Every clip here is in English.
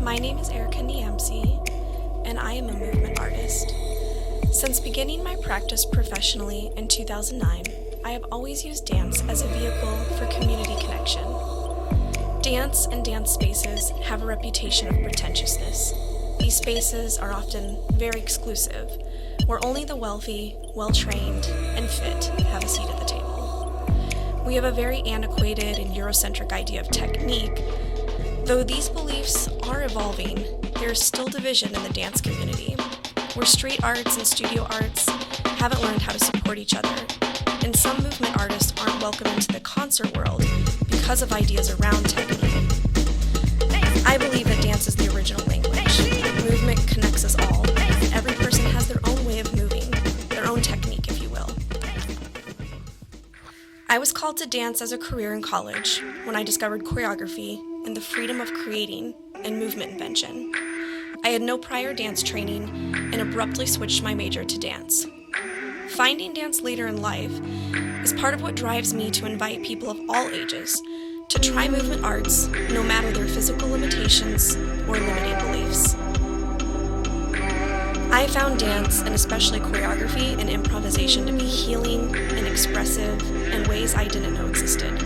My name is Arica Nyamsi, and I am a movement artist. Since beginning my practice professionally in 2009, I have always used dance as a vehicle for community connection. Dance and dance spaces have a reputation of pretentiousness. These spaces are often very exclusive, where only the wealthy, well-trained, and fit have a seat at the table. We have a very antiquated and Eurocentric idea of technique. Though these beliefs are evolving, there is still division in the dance community, where street arts and studio arts haven't learned how to support each other, and some movement artists aren't welcome into the concert world because of ideas around technique. I believe that dance is the original language. Movement connects us all, and every person has their own way of moving, their own technique, if you will. I was called to dance as a career in college when I discovered choreography and the freedom of creating and movement invention. I had no prior dance training and abruptly switched my major to dance. Finding dance later in life is part of what drives me to invite people of all ages to try movement arts, no matter their physical limitations or limiting beliefs. I found dance, and especially choreography and improvisation, to be healing and expressive in ways I didn't know existed.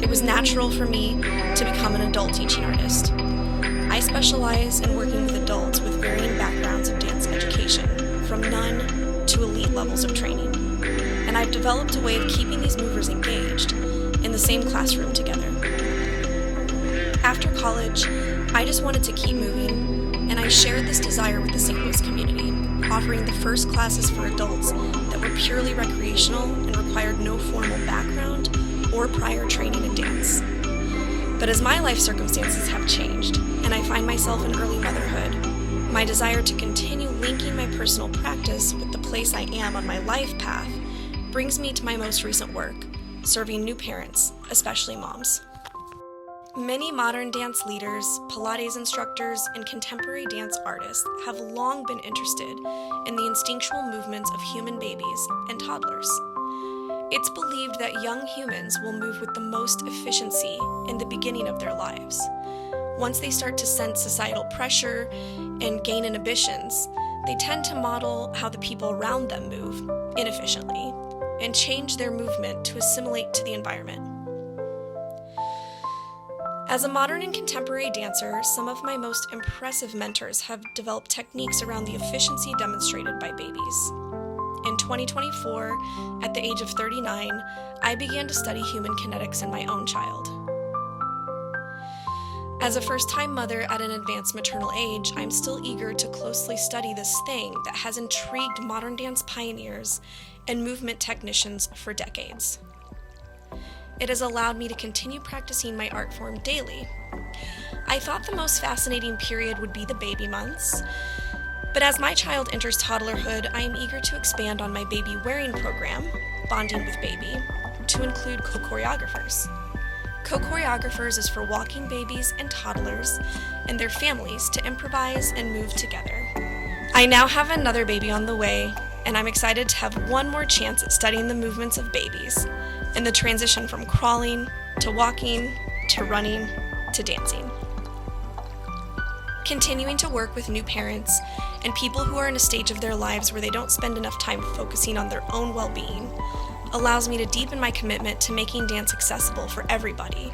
It was natural for me to become an adult teaching artist. I specialize in working with adults with varying backgrounds of dance education, from none to elite levels of training. And I've developed a way of keeping these movers engaged in the same classroom together. After college, I just wanted to keep moving, and I shared this desire with the St. Louis community, offering the first classes for adults that were purely recreational and required no formal background or prior training in dance. But as my life circumstances have changed, and I find myself in early motherhood, my desire to continue linking my personal practice with the place I am on my life path brings me to my most recent work, serving new parents, especially moms. Many modern dance leaders, Pilates instructors, and contemporary dance artists have long been interested in the instinctual movements of human babies and toddlers. It's believed that young humans will move with the most efficiency in the beginning of their lives. Once they start to sense societal pressure and gain inhibitions, they tend to model how the people around them move inefficiently and change their movement to assimilate to the environment. As a modern and contemporary dancer, some of my most impressive mentors have developed techniques around the efficiency demonstrated by babies. In 2024, at the age of 39, I began to study human kinetics in my own child. As a first-time mother at an advanced maternal age, I'm still eager to closely study this thing that has intrigued modern dance pioneers and movement technicians for decades. It has allowed me to continue practicing my art form daily. I thought the most fascinating period would be the baby months, but as my child enters toddlerhood, I am eager to expand on my baby wearing program, Bonding with Baby, to include co-choreographers. Co-choreographers is for walking babies and toddlers and their families to improvise and move together. I now have another baby on the way, and I'm excited to have one more chance at studying the movements of babies and the transition from crawling to walking to running to dancing. Continuing to work with new parents and people who are in a stage of their lives where they don't spend enough time focusing on their own well-being allows me to deepen my commitment to making dance accessible for everybody,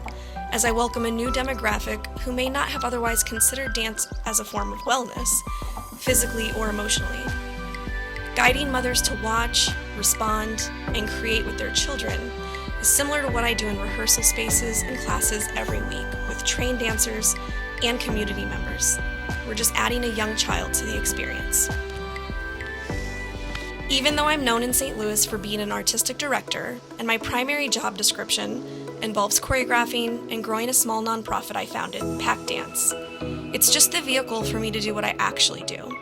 as I welcome a new demographic who may not have otherwise considered dance as a form of wellness, physically or emotionally. Guiding mothers to watch, respond, and create with their children is similar to what I do in rehearsal spaces and classes every week with trained dancers and community members. We're just adding a young child to the experience. Even though I'm known in St. Louis for being an artistic director, and my primary job description involves choreographing and growing a small nonprofit I founded, Pack Dance, it's just the vehicle for me to do what I actually do.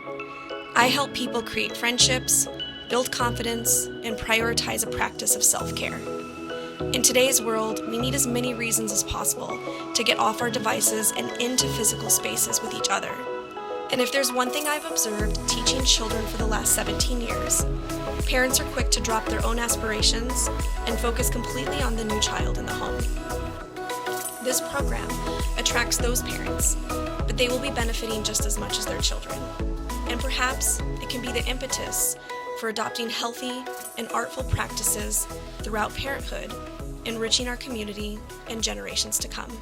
I help people create friendships, build confidence, and prioritize a practice of self-care. In today's world, we need as many reasons as possible to get off our devices and into physical spaces with each other. And if there's one thing I've observed teaching children for the last 17 years, parents are quick to drop their own aspirations and focus completely on the new child in the home. This program attracts those parents, but they will be benefiting just as much as their children. And perhaps it can be the impetus for adopting healthy and artful practices throughout parenthood, enriching our community and generations to come.